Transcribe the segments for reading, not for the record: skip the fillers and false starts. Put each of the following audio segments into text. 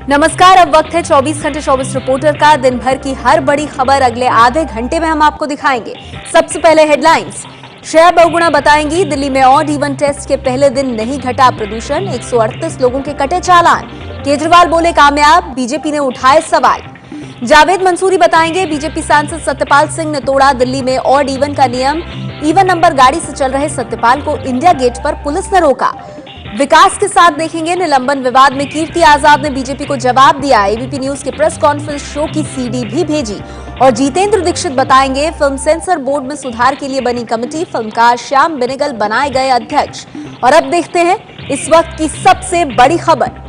नमस्कार, अब वक्त है 24 घंटे 24 रिपोर्टर का। दिन भर की हर बड़ी खबर अगले आधे घंटे में हम आपको दिखाएंगे। सबसे पहले हेडलाइंस। श्रेया बहुगुणा बताएंगी दिल्ली में ऑड इवन टेस्ट के पहले दिन नहीं घटा प्रदूषण, 138 लोगों के कटे चालान। केजरीवाल बोले कामयाब, बीजेपी ने उठाए सवाल। जावेद मंसूरी बताएंगे बीजेपी सांसद सत्यपाल सिंह ने तोड़ा दिल्ली में ऑड इवन का नियम। इवन नंबर गाड़ी से चल रहे सत्यपाल को इंडिया गेट पर पुलिस ने रोका। विकास के साथ देखेंगे निलंबन विवाद में कीर्ति आजाद ने बीजेपी को जवाब दिया। एबीपी न्यूज के प्रेस कॉन्फ्रेंस शो की सीडी भी भेजी। और जितेंद्र दीक्षित बताएंगे फिल्म सेंसर बोर्ड में सुधार के लिए बनी कमेटी, फिल्मकार श्याम बेनेगल बनाए गए अध्यक्ष। और अब देखते हैं इस वक्त की सबसे बड़ी खबर।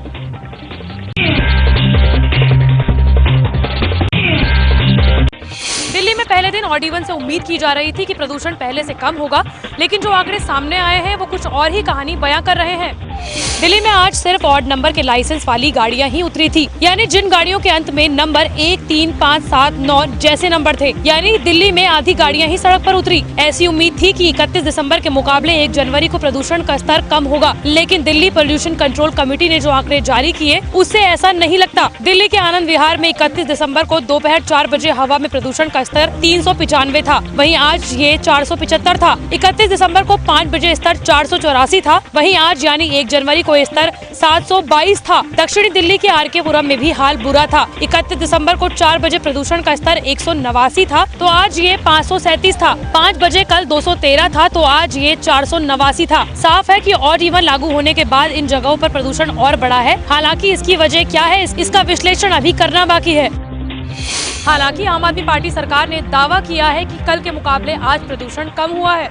दिल्ली में पहले दिन ऑड इवन से उम्मीद की जा रही थी कि प्रदूषण पहले से कम होगा, लेकिन जो आंकड़े सामने आए हैं वो कुछ और ही कहानी बयां कर रहे हैं। दिल्ली में आज सिर्फ ऑड नंबर के लाइसेंस वाली गाड़ियां ही उतरी थी, यानी जिन गाड़ियों के अंत में नंबर 1, 3, 5, 7, 9 जैसे नंबर थे, यानी दिल्ली में आधी गाड़ियां ही सड़क पर उतरी। ऐसी उम्मीद थी कि 31 दिसंबर के मुकाबले 1 जनवरी को प्रदूषण का स्तर कम होगा, लेकिन दिल्ली पोल्यूशन कंट्रोल कमेटी ने जो आंकड़े जारी किए उससे ऐसा नहीं लगता। दिल्ली के आनंद विहार में 31 दिसंबर को दोपहर 4 बजे हवा में प्रदूषण का स्तर 395 था, वहीं आज ये 475 था। 31 दिसंबर को 5 बजे स्तर 484 था, वहीं आज यानी 1 जनवरी को स्तर 722 था। दक्षिणी दिल्ली के आरके पुरम में भी हाल बुरा था। 31 दिसंबर को 4 बजे प्रदूषण का स्तर 189 था, तो आज ये 537 था। 5 बजे कल 213 था, तो आज ये 489 था। साफ है कि ऑड इवन लागू होने के बाद इन जगहों पर प्रदूषण और बढ़ा है। हालांकि इसकी वजह क्या है, इसका विश्लेषण अभी करना बाकी है। हालांकि आम आदमी पार्टी सरकार ने दावा किया है कि कल के मुकाबले आज प्रदूषण कम हुआ है।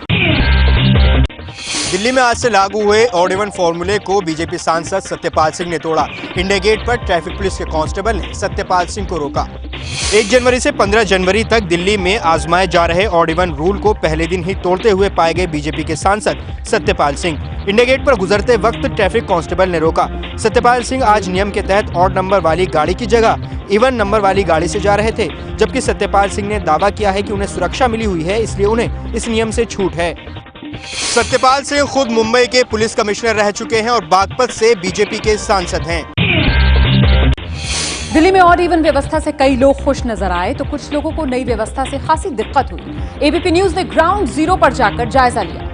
दिल्ली में आज से लागू हुए ऑड इवन फॉर्मूले को बीजेपी सांसद सत्यपाल सिंह ने तोड़ा। इंडिया गेट पर ट्रैफिक पुलिस के कांस्टेबल ने सत्यपाल सिंह को रोका। 1 जनवरी से 15 जनवरी तक दिल्ली में आजमाए जा रहे ऑड इवन रूल को पहले दिन ही तोड़ते हुए पाए गए बीजेपी के सांसद सत्यपाल सिंह। इंडिया गेट पर गुजरते वक्त ट्रैफिक कांस्टेबल ने रोका। सत्यपाल सिंह आज नियम के तहत ऑड नंबर वाली गाड़ी की जगह इवन नंबर वाली गाड़ी से जा रहे थे, जबकि सत्यपाल सिंह ने दावा किया है कि उन्हें सुरक्षा मिली हुई है, इसलिए उन्हें इस नियम से छूट है। सत्यपाल सिंह खुद मुंबई के पुलिस कमिश्नर रह चुके हैं और बागपत से बीजेपी के सांसद हैं। दिल्ली में ऑड इवन व्यवस्था से कई लोग खुश नजर आए, तो कुछ लोगों को नई व्यवस्था से खासी दिक्कत हुई। एबीपी न्यूज ने ग्राउंड जीरो पर जाकर जायजा लिया।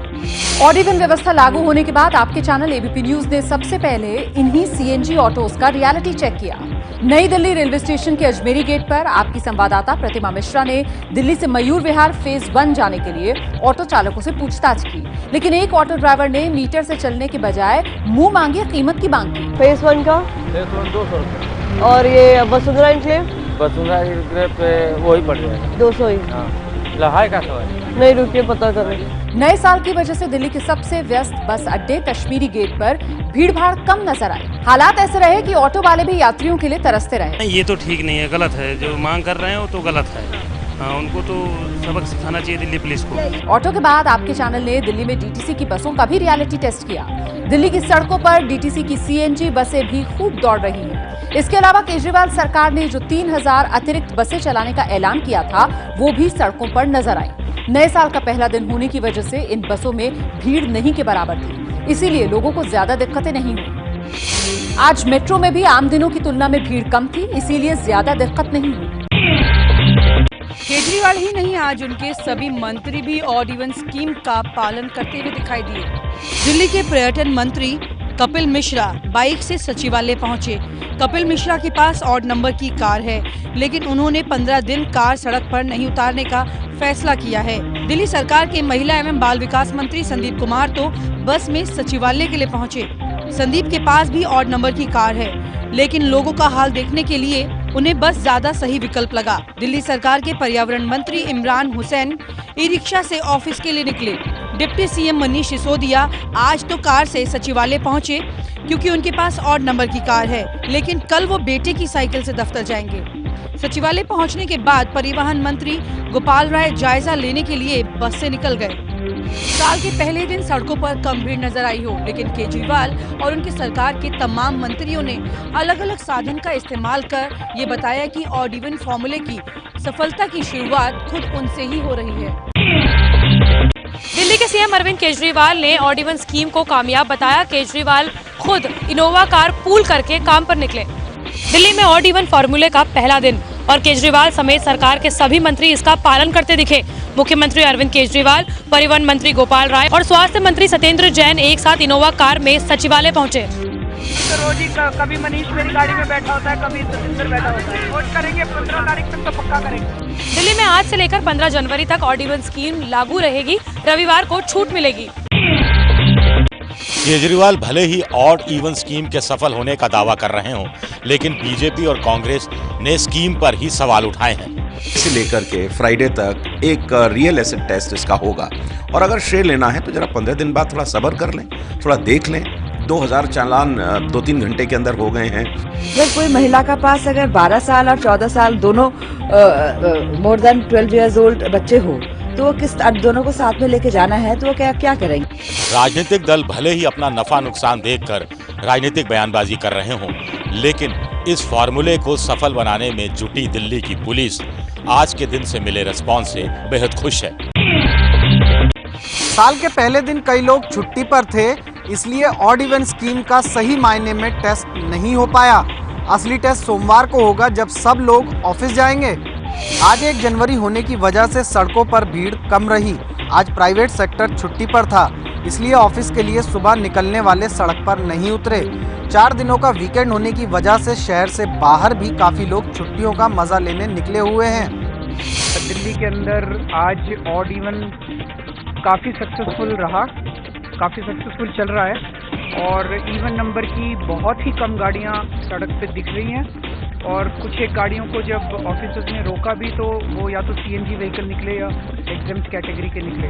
ऑड इवन व्यवस्था लागू होने के बाद आपके चैनल एबीपी न्यूज ने सबसे पहले इन्हीं सीएनजी ऑटोज का रियलिटी चेक किया। नई दिल्ली रेलवे स्टेशन के अजमेरी गेट पर आपकी संवाददाता प्रतिमा मिश्रा ने दिल्ली से मयूर विहार फेज 1 जाने के लिए ऑटो चालकों से पूछताछ की, लेकिन एक ऑटो ड्राइवर ने मीटर से चलने के बजाय मुंह मांगी कीमत की मांग की। फेज 1 का 200 रुपये और ये वसुंधरा इनक्लेव पे वही पड़ जाएगा 200 ही। हाँ, लहाई का सवाल नहीं, रुकिए पता कर रहे हैं। नए साल की वजह से दिल्ली के सबसे व्यस्त बस अड्डे कश्मीरी गेट पर भीड़भाड़ कम नजर आई। हालात ऐसे रहे कि ऑटो वाले भी यात्रियों के लिए तरसते रहे। ये तो ठीक नहीं है, गलत है। जो मांग कर रहे हैं वो तो गलत है। उनको तो सबक सिखाना चाहिए दिल्ली पुलिस को। ऑटो के बाद आपके चैनल ने दिल्ली में डीटीसी की बसों का भी रियलिटी टेस्ट किया। दिल्ली की सड़कों पर डीटीसी की सीएनजी बसें भी खूब दौड़ रही हैं। इसके अलावा केजरीवाल सरकार ने जो 3000 अतिरिक्त बसें चलाने का ऐलान किया था, वो भी सड़कों पर नजर आई। नए साल का पहला दिन होने की वजह से इन बसों में भीड़ नहीं के बराबर थी, इसीलिए लोगों को ज्यादा दिक्कतें नहीं हुई। आज मेट्रो में भी आम दिनों की तुलना में भीड़ कम थी, इसीलिए ज्यादा दिक्कत नहीं हुई। केजरीवाल ही नहीं, आज उनके सभी मंत्री भी ऑड इवन स्कीम का पालन करते हुए दिखाई दिए। दिल्ली के पर्यटन मंत्री कपिल मिश्रा बाइक से सचिवालय पहुंचे। कपिल मिश्रा के पास ऑड नंबर की कार है, लेकिन उन्होंने 15 दिन कार सड़क पर नहीं उतारने का फैसला किया है। दिल्ली सरकार के महिला एवं बाल विकास मंत्री संदीप कुमार तो बस में सचिवालय के लिए पहुंचे। संदीप के पास भी ऑड नंबर की कार है, लेकिन लोगों का हाल देखने के लिए उन्हें बस ज्यादा सही विकल्प लगा। दिल्ली सरकार के पर्यावरण मंत्री इमरान हुसैन ई रिक्शा से ऑफिस के लिए निकले। डिप्टी सीएम मनीष सिसोदिया आज तो कार से सचिवालय पहुंचे, क्योंकि उनके पास ऑड नंबर की कार है, लेकिन कल वो बेटे की साइकिल से दफ्तर जाएंगे। सचिवालय पहुंचने के बाद परिवहन मंत्री गोपाल राय जायजा लेने के लिए बस से निकल गए। साल के पहले दिन सड़कों पर कम भीड़ नजर आई हो, लेकिन केजरीवाल और उनकी सरकार के तमाम मंत्रियों ने अलग अलग साधन का इस्तेमाल कर ये बताया कि ऑड इवन फॉर्मूले की सफलता की शुरुआत खुद उनसे ही हो रही है। दिल्ली के सीएम अरविंद केजरीवाल ने ऑड इवन स्कीम को कामयाब बताया। केजरीवाल खुद इनोवा कार पूल करके काम पर निकले। दिल्ली में ऑड इवन फॉर्मूले का पहला दिन और केजरीवाल समेत सरकार के सभी मंत्री इसका पालन करते दिखे। मुख्यमंत्री अरविंद केजरीवाल, परिवहन मंत्री गोपाल राय और स्वास्थ्य मंत्री सत्येंद्र जैन एक साथ इनोवा कार में सचिवालय पहुंचे। रोज ही कभी मनीष मेरी गाड़ी में बैठा होता है, कभी सतेंद्र बैठा होता है। वोट करेंगे 15 तारीख तक तो पक्का करेंगे। दिल्ली में आज से लेकर 15 जनवरी तक ऑड इवन स्कीम लागू रहेगी। रविवार को छूट मिलेगी। केजरीवाल भले ही ऑड इवन स्कीम के सफल होने का दावा कर रहे हों, लेकिन बीजेपी और कांग्रेस ने स्कीम पर ही सवाल उठाए हैं। इसे लेकर के फ्राइडे तक एक रियल एसेट टेस्ट इसका होगा और अगर श्रेय लेना है तो जरा 15 दिन बाद थोड़ा सब्र कर लें, थोड़ा देख लें। 2000 चालान 2-3 घंटे के अंदर हो गए हैं। अगर कोई महिला का पास अगर 12 साल और 14 साल दोनों मोर देन 12 इयर्स ओल्ड बच्चे हो तो वो किस दोनों को साथ में लेके जाना है तो वो क्या करेंगे। राजनीतिक दल भले ही अपना नफा नुकसान देखकर राजनीतिक बयानबाजी कर रहे हों, लेकिन इस फॉर्मूले को सफल बनाने में जुटी दिल्ली की पुलिस आज के दिन से मिले रिस्पॉन्स से बेहद खुश है। साल के पहले दिन कई लोग छुट्टी पर थे, इसलिए ऑड इवन स्कीम का सही मायने में टेस्ट नहीं हो पाया। असली टेस्ट सोमवार को होगा जब सब लोग ऑफिस जाएंगे। आज 1 जनवरी होने की वजह से सड़कों पर भीड़ कम रही। आज प्राइवेट सेक्टर छुट्टी पर था, इसलिए ऑफिस के लिए सुबह निकलने वाले सड़क पर नहीं उतरे। 4 दिनों का वीकेंड होने की वजह से शहर से बाहर भी काफ़ी लोग छुट्टियों का मज़ा लेने निकले हुए हैं। दिल्ली के अंदर आज ऑड इवन काफ़ी सक्सेसफुल रहा, काफ़ी सक्सेसफुल चल रहा है और इवन नंबर की बहुत ही कम गाड़ियां सड़क पे दिख रही हैं और कुछ एक गाड़ियों को जब ऑफिसर्स ने रोका भी तो वो या तो सीएनजी व्हीकल निकले या एग्जाम्स कैटेगरी के निकले।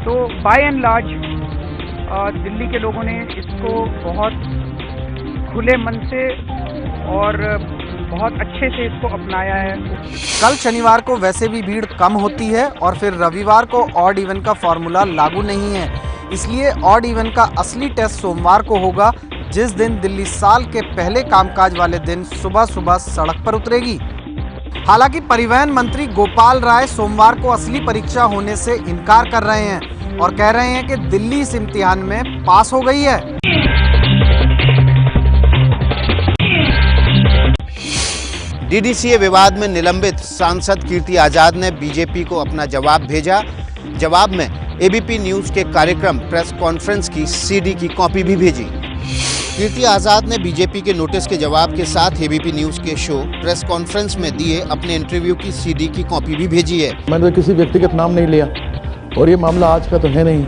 तो बाय एंड लार्ज दिल्ली के लोगों ने इसको बहुत खुले मन से और बहुत अच्छे से इसको अपनाया है। कल शनिवार को वैसे भी भीड़ कम होती है और फिर रविवार को ऑड इवन का फॉर्मूला लागू नहीं है, इसलिए ऑड इवन का असली टेस्ट सोमवार को होगा, जिस दिन दिल्ली साल के पहले कामकाज वाले दिन सुबह सुबह सड़क पर उतरेगी। हालांकि परिवहन मंत्री गोपाल राय सोमवार को असली परीक्षा होने से इनकार कर रहे हैं और कह रहे हैं कि दिल्ली इस इम्तिहान में पास हो गई है। डीडीसीए विवाद में निलंबित सांसद कीर्ति आजाद ने बीजेपी को अपना जवाब भेजा। जवाब में एबीपी न्यूज के कार्यक्रम प्रेस कॉन्फ्रेंस की सीडी की कॉपी भी भेजी। कीर्ति आजाद ने बीजेपी के नोटिस के जवाब के साथ एबीपी न्यूज के शो प्रेस कॉन्फ्रेंस में दिए अपने इंटरव्यू की सीडी की कॉपी भी भेजी है। मैंने तो किसी व्यक्तिगत नाम नहीं लिया और ये मामला आज का तो है नहीं,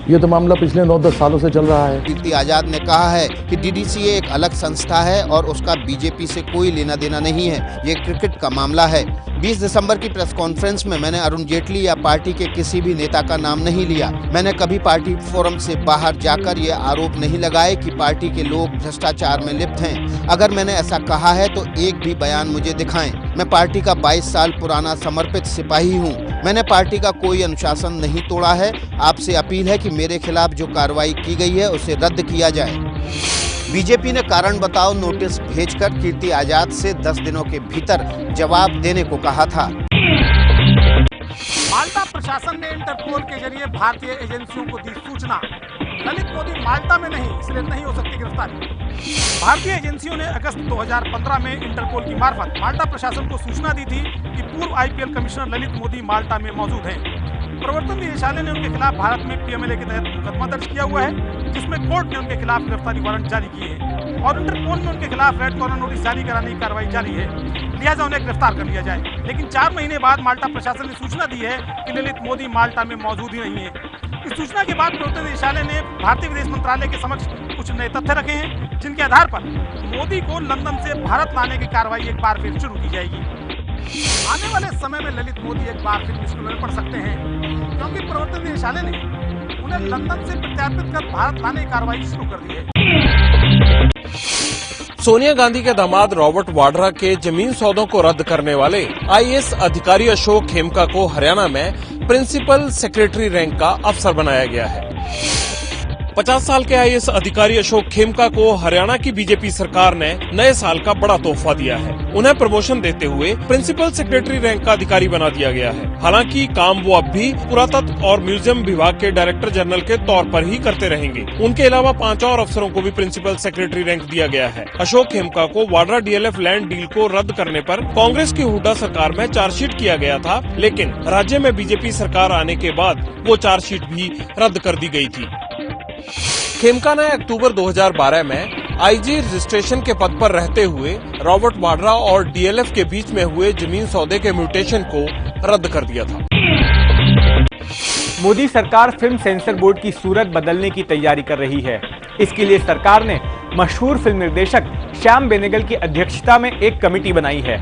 ये तो मामला पिछले 9-10 सालों से चल रहा है। कीर्ति आजाद ने कहा है कि डीडीसीए एक अलग संस्था है और उसका बीजेपी से कोई लेना देना नहीं है, ये क्रिकेट का मामला है। 20 दिसंबर की प्रेस कॉन्फ्रेंस में मैंने अरुण जेटली या पार्टी के किसी भी नेता का नाम नहीं लिया। मैंने कभी पार्टी फोरम से बाहर जाकर ये आरोप नहीं लगाए कि पार्टी के लोग भ्रष्टाचार में लिप्त हैं। अगर मैंने ऐसा कहा है तो एक भी बयान मुझे दिखाएं। मैं पार्टी का 22 साल पुराना समर्पित सिपाही हूँ। मैंने पार्टी का कोई अनुशासन नहीं तोड़ा है। आपसे अपील है कि मेरे खिलाफ जो कार्रवाई की गई है उसे रद्द किया जाए। बीजेपी ने कारण बताओ नोटिस भेजकर कीर्ति आजाद से 10 दिनों के भीतर जवाब देने को कहा था। माल्टा प्रशासन ने इंटरपोल के जरिए भारतीय एजेंसियों को दी सूचना। ललित मोदी माल्टा में नहीं, इसलिए नहीं हो सकती गिरफ्तारी। भारतीय एजेंसियों ने अगस्त 2015 में इंटरपोल की मार्फत माल्टा प्रशासन को सूचना दी थी कि पूर्व आईपीएल कमिश्नर ललित मोदी माल्टा में मौजूद हैं। प्रवर्तन निदेशालय ने उनके खिलाफ भारत में पीएमएलए के तहत मुकदमा दर्ज किया हुआ है, जिसमें कोर्ट ने उनके खिलाफ गिरफ्तारी वारंट जारी किए हैं और इंटरपोल में उनके खिलाफ रेड कॉर्नर नोटिस जारी कराने की कार्रवाई जारी है, लिहाजा उन्हें गिरफ्तार कर लिया जाए। लेकिन 4 महीने बाद माल्टा प्रशासन ने सूचना दी है कि ललित मोदी माल्टा में मौजूद ही नहीं है। इस सूचना के बाद प्रवर्तन निदेशालय ने भारतीय विदेश मंत्रालय के समक्ष कुछ नए तथ्य रखे हैं, जिनके आधार पर मोदी को लंदन से भारत लाने की कार्रवाई एक बार फिर शुरू की जाएगी। आने वाले समय में ललित मोदी एक बार फिर मुश्किल में पड़ सकते हैं, क्योंकि प्रवर्तन निदेशालय ने उन्हें लंदन से प्रत्यार्पित कर भारत लाने की कार्रवाई शुरू कर दी है। सोनिया गांधी के दामाद रॉबर्ट वाड्रा के जमीन सौदों को रद्द करने वाले आईएएस अधिकारी अशोक खेमका को हरियाणा में प्रिंसिपल सेक्रेटरी रैंक का अफसर बनाया गया है। 50 साल के आईएएस अधिकारी अशोक खेमका को हरियाणा की बीजेपी सरकार ने नए साल का बड़ा तोहफा दिया है। उन्हें प्रमोशन देते हुए प्रिंसिपल सेक्रेटरी रैंक का अधिकारी बना दिया गया है। हालांकि काम वो अब भी पुरातत्व और म्यूजियम विभाग के डायरेक्टर जनरल के तौर पर ही करते रहेंगे। उनके अलावा 5 और अफसरों को भी प्रिंसिपल सेक्रेटरी रैंक दिया गया है। अशोक खेमका को वाड्रा डीएलएफ लैंड डील को रद्द करने पर कांग्रेस की हुड्डा सरकार में चार्जशीट किया गया था, लेकिन राज्य में बीजेपी सरकार आने के बाद वो चार्जशीट भी रद्द कर दी गई थी। खेमका ने अक्टूबर 2012 में आईजी रजिस्ट्रेशन के पद पर रहते हुए रॉबर्ट वाड्रा और डीएलएफ के बीच में हुए जमीन सौदे के म्यूटेशन को रद्द कर दिया था। मोदी सरकार फिल्म सेंसर बोर्ड की सूरत बदलने की तैयारी कर रही है। इसके लिए सरकार ने मशहूर फिल्म निर्देशक श्याम बेनेगल की अध्यक्षता में एक कमेटी बनाई है।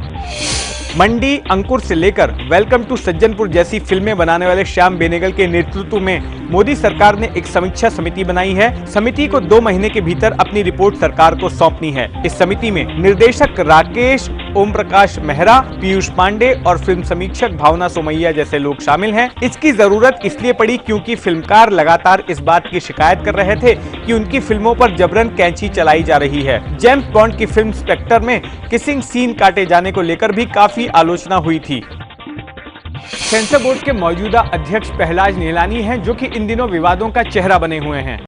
मंडी, अंकुर से लेकर वेलकम टू सज्जनपुर जैसी फिल्में बनाने वाले श्याम बेनेगल के नेतृत्व में मोदी सरकार ने एक समीक्षा समिति बनाई है। समिति को 2 महीने के भीतर अपनी रिपोर्ट सरकार को सौंपनी है। इस समिति में निर्देशक राकेश, ओम प्रकाश मेहरा, पीयूष पांडे और फिल्म समीक्षक भावना सोमैया जैसे लोग शामिल हैं। इसकी जरूरत इसलिए पड़ी क्योंकि फिल्मकार लगातार इस बात की शिकायत कर रहे थे कि उनकी फिल्मों पर जबरन कैंची चलाई जा रही है। जेम्स बॉन्ड की फिल्म स्पेक्टर में किसिंग सीन काटे जाने को लेकर भी काफी आलोचना हुई थी। सेंसर बोर्ड के मौजूदा अध्यक्ष पहलाज नीलानी हैं, जो कि इन दिनों विवादों का चेहरा बने हुए हैं।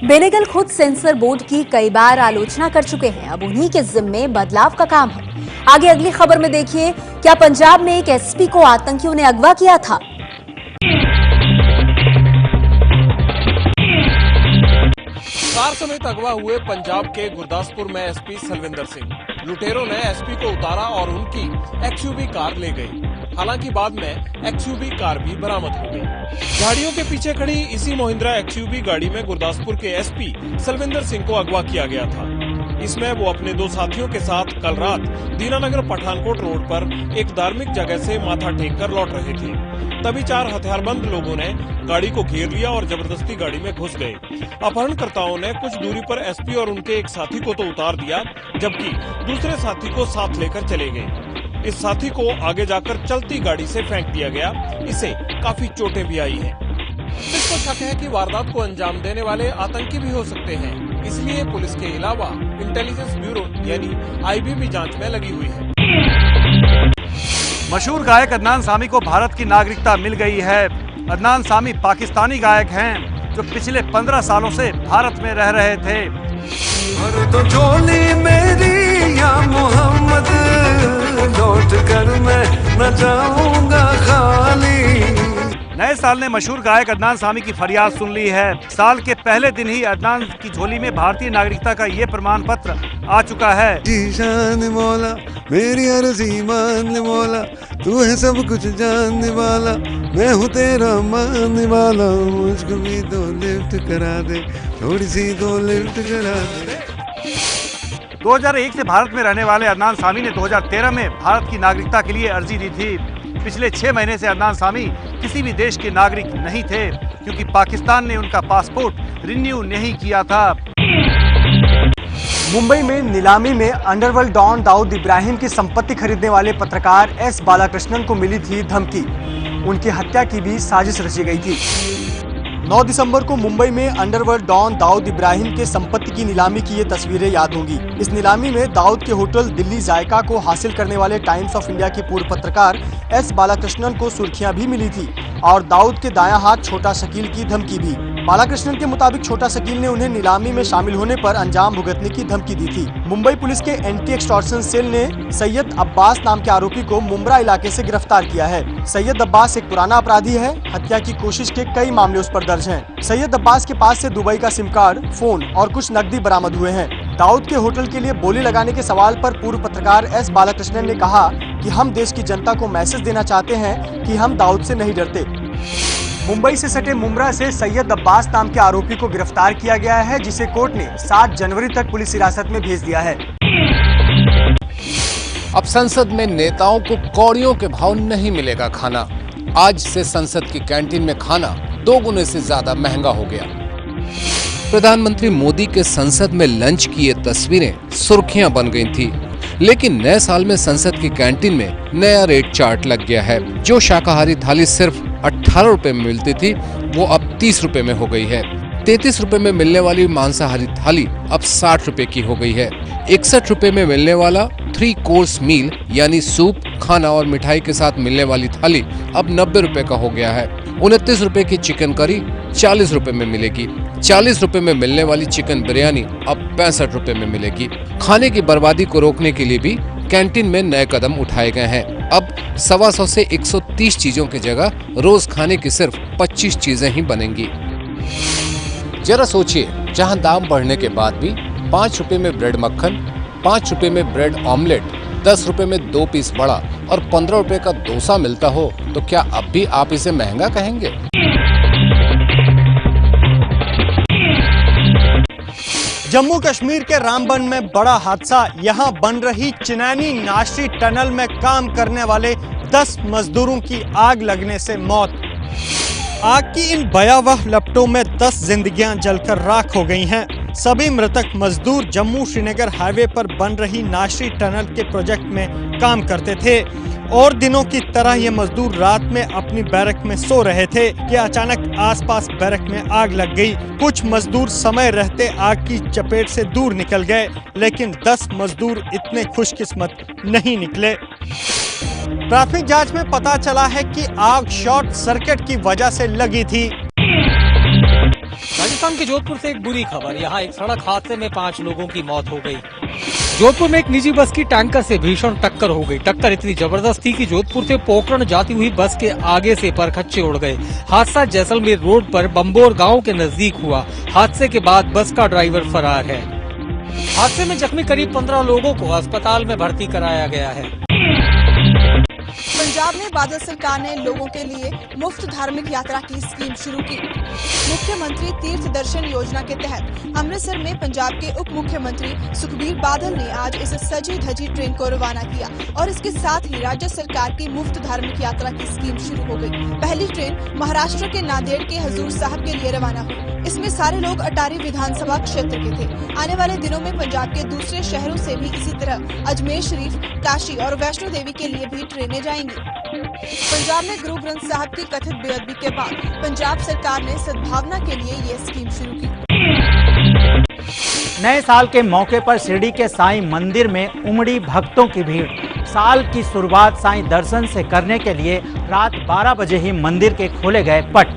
बेनेगल खुद सेंसर बोर्ड की कई बार आलोचना कर चुके हैं। अब उन्हीं के जिम्मे बदलाव का काम है। आगे अगली खबर में देखिए, क्या पंजाब में एक एसपी को आतंकियों ने अगवा किया था? कार समेत अगवा हुए पंजाब के गुरदासपुर में एसपी सलविंदर सिंह। लुटेरों ने एसपी को उतारा और उनकी एक्सयूवी कार ले गई। हालांकि बाद में एक्सयूवी कार भी बरामद हो गई। गाड़ियों के पीछे खड़ी इसी महिंद्रा एक्सयूवी गाड़ी में गुरदासपुर के एसपी सलविंदर सिंह को अगवा किया गया था। इसमें वो अपने 2 साथियों के साथ कल रात दीनानगर पठानकोट रोड पर एक धार्मिक जगह से माथा टेक कर लौट रहे थे। तभी 4 हथियारबंद लोगों ने गाड़ी को घेर लिया और जबरदस्ती गाड़ी में घुस गए। अपहरणकर्ताओं ने कुछ दूरी पर एसपी और उनके एक साथी को तो उतार दिया, जबकि दूसरे साथी को साथ लेकर चले गए। इस साथी को आगे जाकर चलती गाड़ी से फेंक दिया गया। इसे काफी चोटें भी आई हैं। पुलिस को शक है कि वारदात को अंजाम देने वाले आतंकी भी हो सकते हैं, इसलिए पुलिस के अलावा इंटेलिजेंस ब्यूरो यानी आईबी भी जांच में लगी हुई है। मशहूर गायक अदनान सामी को भारत की नागरिकता मिल गई है। अदनान सामी पाकिस्तानी गायक हैं जो पिछले 15 सालों से भारत में रह रहे थे। तो झोली मेरी या मोहम्मद, लौट कर मैं न जाऊंगा खाली। नए साल ने मशहूर गायक अदनान सामी की फरियाद सुन ली है। साल के पहले दिन ही अदनान की झोली में भारतीय नागरिकता का ये प्रमाण पत्र आ चुका है। जान मौला मेरी अर्जी मान मौला, तू है सब कुछ जानने वाला, मैं हूँ तेरा मानने वाला, मुझको भी 2 लिफ्ट करा दे, थोड़ी सी 2 लिफ्ट करा दे। 2001 से भारत में रहने वाले अदनान सामी ने 2013 में भारत की नागरिकता के लिए अर्जी दी थी। पिछले 6 महीने से अदनान सामी किसी भी देश के नागरिक नहीं थे, क्योंकि पाकिस्तान ने उनका पासपोर्ट रिन्यू नहीं किया था। मुंबई में नीलामी में अंडरवर्ल्ड डॉन दाऊद इब्राहिम की संपत्ति खरीदने वाले पत्रकार एस बालाकृष्णन को मिली थी धमकी। उनकी हत्या की भी साजिश रची गई थी। 9 दिसंबर को मुंबई में अंडरवर्ल्ड डॉन दाऊद इब्राहिम के संपत्ति की नीलामी की ये तस्वीरें याद होंगी। इस नीलामी में दाऊद के होटल दिल्ली जायका को हासिल करने वाले टाइम्स ऑफ इंडिया के पूर्व पत्रकार एस बालाकृष्णन को सुर्खियां भी मिली थी और दाऊद के दायां हाथ छोटा शकील की धमकी भी। बालाकृष्णन के मुताबिक छोटा शकील ने उन्हें नीलामी में शामिल होने पर अंजाम भुगतने की धमकी दी थी। मुंबई पुलिस के एंटी एक्सटॉर्शन सेल ने सैयद अब्बास नाम के आरोपी को मुंब्रा इलाके से गिरफ्तार किया है। सैयद अब्बास एक पुराना अपराधी है। हत्या की कोशिश के कई मामले उस पर दर्ज हैं। सैयद अब्बास के पास से दुबई का सिम कार्ड, फोन और कुछ नकदी बरामद हुए हैं। दाऊद के होटल के लिए बोली लगाने के सवाल पर पूर्व पत्रकार एस बालाकृष्णन ने कहा कि हम देश की जनता को मैसेज देना चाहते हैं कि हम दाऊद से नहीं डरते। मुंबई से सटे मुंब्रा से सैयद अब्बास नाम के आरोपी को गिरफ्तार किया गया है, जिसे कोर्ट ने 7 जनवरी तक पुलिस हिरासत में भेज दिया है। अब संसद में नेताओं को कौड़ियों के भाव नहीं मिलेगा खाना। आज से संसद की कैंटीन में खाना 2 गुने से ज्यादा महंगा हो गया। प्रधानमंत्री मोदी के संसद में लंच की ये तस्वीरें सुर्खियां बन गई थी, लेकिन नए साल में संसद की कैंटीन में नया रेट चार्ट लग गया है। जो शाकाहारी थाली सिर्फ 18 रुपए में मिलती थी वो अब 30 रुपए में हो गई है। 33 रुपए में मिलने वाली मांसाहारी थाली अब 60 रुपए की हो गई है। 61 रुपए में मिलने वाला 3 कोर्स मील यानी सूप, खाना और मिठाई के साथ मिलने वाली थाली अब 90 रुपए का हो गया है। 29 रुपए की चिकन करी 40 रुपए में मिलेगी। 40 रुपए में मिलने वाली चिकन बिरयानी अब 65 रुपए में मिलेगी। खाने की बर्बादी को रोकने के लिए भी कैंटीन में नए कदम उठाए गए हैं। अब 125 से 130 चीजों की जगह रोज खाने की सिर्फ 25 चीजें ही बनेंगी। जरा सोचिए, जहां दाम बढ़ने के बाद भी 5 रुपए में ब्रेड मक्खन, 5 रुपए में ब्रेड ऑमलेट, 10 रुपए में 2 पीस बड़ा और 15 रुपए का डोसा मिलता हो तो क्या अब भी आप इसे महंगा कहेंगे? जम्मू कश्मीर के रामबन में बड़ा हादसा। यहां बन रही चिनैनी नाशी टनल में काम करने वाले 10 मजदूरों की आग लगने से मौत। आग की इन भयावह लपटों में 10 जिंदगियां जलकर राख हो गई हैं। सभी मृतक मजदूर जम्मू श्रीनगर हाईवे पर बन रही नाशी टनल के प्रोजेक्ट में काम करते थे और दिनों की तरह ये मजदूर रात में अपनी बैरक में सो रहे थे कि अचानक आसपास बैरक में आग लग गई। कुछ मजदूर समय रहते आग की चपेट से दूर निकल गए, लेकिन 10 मजदूर इतने खुशकिस्मत नहीं निकले। प्राथमिक जांच में पता चला है कि आग शॉर्ट सर्किट की वजह से लगी थी। राजस्थान के जोधपुर से एक बुरी खबर। यहाँ एक सड़क हादसे में 5 लोगों की मौत हो गई। जोधपुर में एक निजी बस की टैंकर से भीषण टक्कर हो गई। टक्कर इतनी जबरदस्त थी कि जोधपुर से पोखरण जाती हुई बस के आगे से परखच्चे उड़ गए। हादसा जैसलमेर रोड पर बम्बोर गांव के नजदीक हुआ। हादसे के बाद बस का ड्राइवर फरार है। हादसे में जख्मी करीब 15 लोगों को अस्पताल में भर्ती कराया गया है। पंजाब में बादल सरकार ने लोगों के लिए मुफ्त धार्मिक यात्रा की स्कीम शुरू की। मुख्यमंत्री तीर्थ दर्शन योजना के तहत अमृतसर में पंजाब के उप मुख्यमंत्री सुखबीर बादल ने आज इस सजी धजी ट्रेन को रवाना किया और इसके साथ ही राज्य सरकार की मुफ्त धार्मिक यात्रा की स्कीम शुरू हो गई। पहली ट्रेन महाराष्ट्र के नांदेड़ के हजूर साहब के लिए रवाना हुई। इसमें सारे लोग अटारी विधानसभा क्षेत्र के थे। आने वाले दिनों में पंजाब के दूसरे शहरों से भी इसी तरह अजमेर शरीफ, काशी और वैष्णो देवी के लिए भी ट्रेनें जाएंगी। पंजाब में गुरु ग्रंथ साहब की कथित बेअदबी के बाद पंजाब सरकार ने सद्भावना के लिए ये स्कीम शुरू की। नए साल के मौके पर शिरडी के साईं मंदिर में उमड़ी भक्तों की भीड़। साल की शुरुआत साईं दर्शन से करने के लिए रात 12 बजे ही मंदिर के खोले गए पट।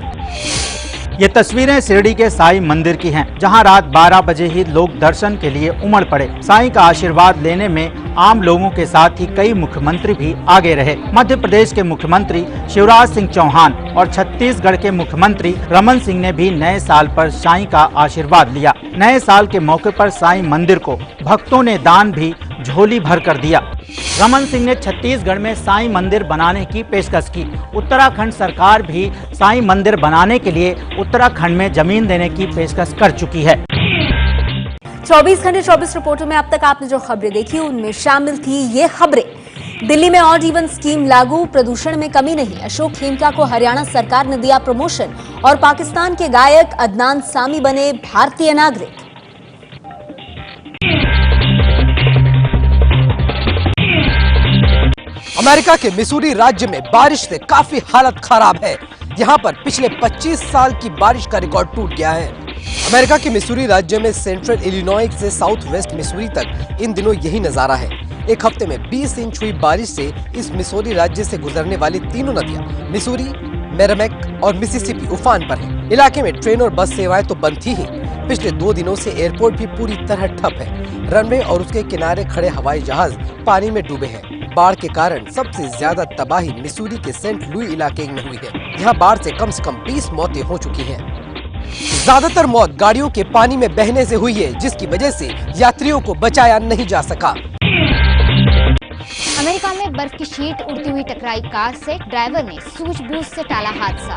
ये तस्वीरें शिरडी के साईं मंदिर की हैं, जहां रात 12 बजे ही लोग दर्शन के लिए उमड़ पड़े। साईं का आशीर्वाद लेने में आम लोगों के साथ ही कई मुख्यमंत्री भी आगे रहे। मध्य प्रदेश के मुख्यमंत्री शिवराज सिंह चौहान और छत्तीसगढ़ के मुख्यमंत्री रमन सिंह ने भी नए साल पर साईं का आशीर्वाद लिया। नए साल के मौके पर साईं मंदिर को भक्तों ने दान भी झोली भर कर दिया। रमन सिंह ने छत्तीसगढ़ में साईं मंदिर बनाने की पेशकश की। उत्तराखंड सरकार भी साईं मंदिर बनाने के लिए उत्तराखंड में जमीन देने की पेशकश कर चुकी है। 24 घंटे 24 रिपोर्टों में अब तक आपने जो खबरें देखी उनमें शामिल थी ये खबरें। दिल्ली में ऑड इवन स्कीम लागू, प्रदूषण में कमी नहीं, अशोक खेमका को हरियाणा सरकार ने दिया प्रमोशन और पाकिस्तान के गायक अदनान सामी बने भारतीय नागरिक। अमेरिका के मिसूरी राज्य में बारिश से काफी हालत खराब है। यहाँ पर पिछले 25 साल की बारिश का रिकॉर्ड टूट गया है। अमेरिका के मिसूरी राज्य में सेंट्रल इलिनॉय से साउथ वेस्ट मिसूरी तक इन दिनों यही नजारा है। एक हफ्ते में 20 इंच हुई बारिश से इस मिसूरी राज्य से गुजरने वाली तीनों नदियां मिसूरी, मेरामेक और मिसिसिपी उफान पर हैं। इलाके में ट्रेन और बस सेवाएं तो बंद थी ही, पिछले 2 दिनों से एयरपोर्ट भी पूरी तरह ठप है। रनवे और उसके किनारे खड़े हवाई जहाज पानी में डूबे हैं। बाढ़ के कारण सबसे ज्यादा तबाही मिसूरी के सेंट लुई इलाके में हुई है। यहाँ बाढ़ से कम 20 मौतें हो चुकी हैं। ज्यादातर मौत गाड़ियों के पानी में बहने से हुई है, जिसकी वजह से यात्रियों को बचाया नहीं जा सका। अमेरिका में बर्फ की शीट उड़ती हुई टकराई कार से ड्राइवर ने सूझबूझ से टाला हादसा।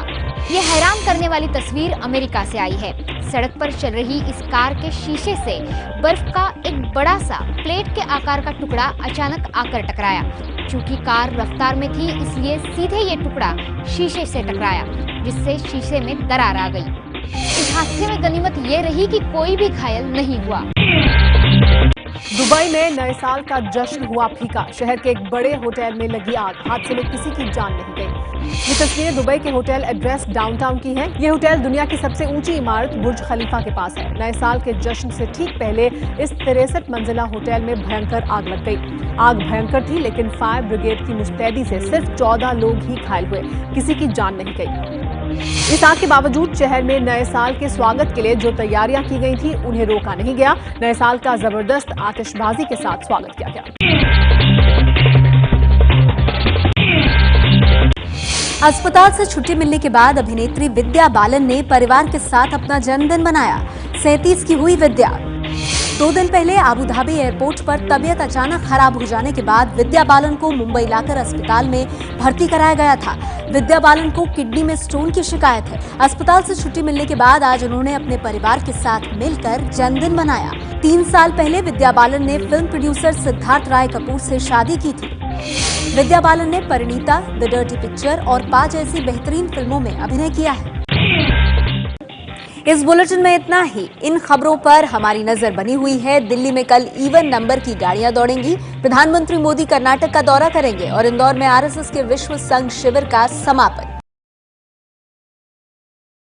ये हैरान करने वाली तस्वीर अमेरिका से आई है। सड़क पर चल रही इस कार के शीशे से बर्फ का एक बड़ा सा प्लेट के आकार का टुकड़ा अचानक आकर टकराया। चूंकि कार रफ्तार में थी, इसलिए सीधे ये टुकड़ा शीशे से टकराया, जिससे शीशे में दरार आ गई। इस हादसे में गनीमत ये रही कि कोई भी घायल नहीं हुआ। दुबई में नए साल का जश्न हुआ फीका। शहर के एक बड़े होटल में लगी आग। हादसे में किसी की जान नहीं गई। ये तस्वीरें दुबई के होटल एड्रेस डाउनटाउन की हैं। ये होटल दुनिया की सबसे ऊंची इमारत बुर्ज खलीफा के पास है। नए साल के जश्न से ठीक पहले इस 63 मंजिला होटल में भयंकर आग लग गई। आग भयंकर थी, लेकिन फायर ब्रिगेड की मुस्तैदी से सिर्फ 14 लोग ही घायल हुए, किसी की जान नहीं गई। इस आग के बावजूद शहर में नए साल के स्वागत के लिए जो तैयारियां की गई थी उन्हें रोका नहीं गया। नए साल का जबरदस्त आतिशबाजी के साथ स्वागत किया गया। अस्पताल से छुट्टी मिलने के बाद अभिनेत्री विद्या बालन ने परिवार के साथ अपना जन्मदिन मनाया। 37 की हुई विद्या। 2 दिन पहले अबू धाबी एयरपोर्ट पर तबीयत अचानक खराब हो जाने के बाद विद्या बालन को मुंबई लाकर अस्पताल में भर्ती कराया गया था। विद्या बालन को किडनी में स्टोन की शिकायत है। अस्पताल से छुट्टी मिलने के बाद आज उन्होंने अपने परिवार के साथ मिलकर जन्मदिन मनाया। 3 साल पहले विद्या बालन ने फिल्म प्रोड्यूसर सिद्धार्थ राय कपूर से शादी की थी। विद्या बालन ने परिणीता, द डर्टी पिक्चर और 5 जैसी बेहतरीन फिल्मों में अभिनय किया है। इस बुलेटिन में इतना ही। इन खबरों पर हमारी नजर बनी हुई है। दिल्ली में कल इवन नंबर की गाड़ियां दौड़ेंगी। प्रधानमंत्री मोदी कर्नाटक का दौरा करेंगे और इंदौर में आरएसएस के विश्व संघ शिविर का समापन।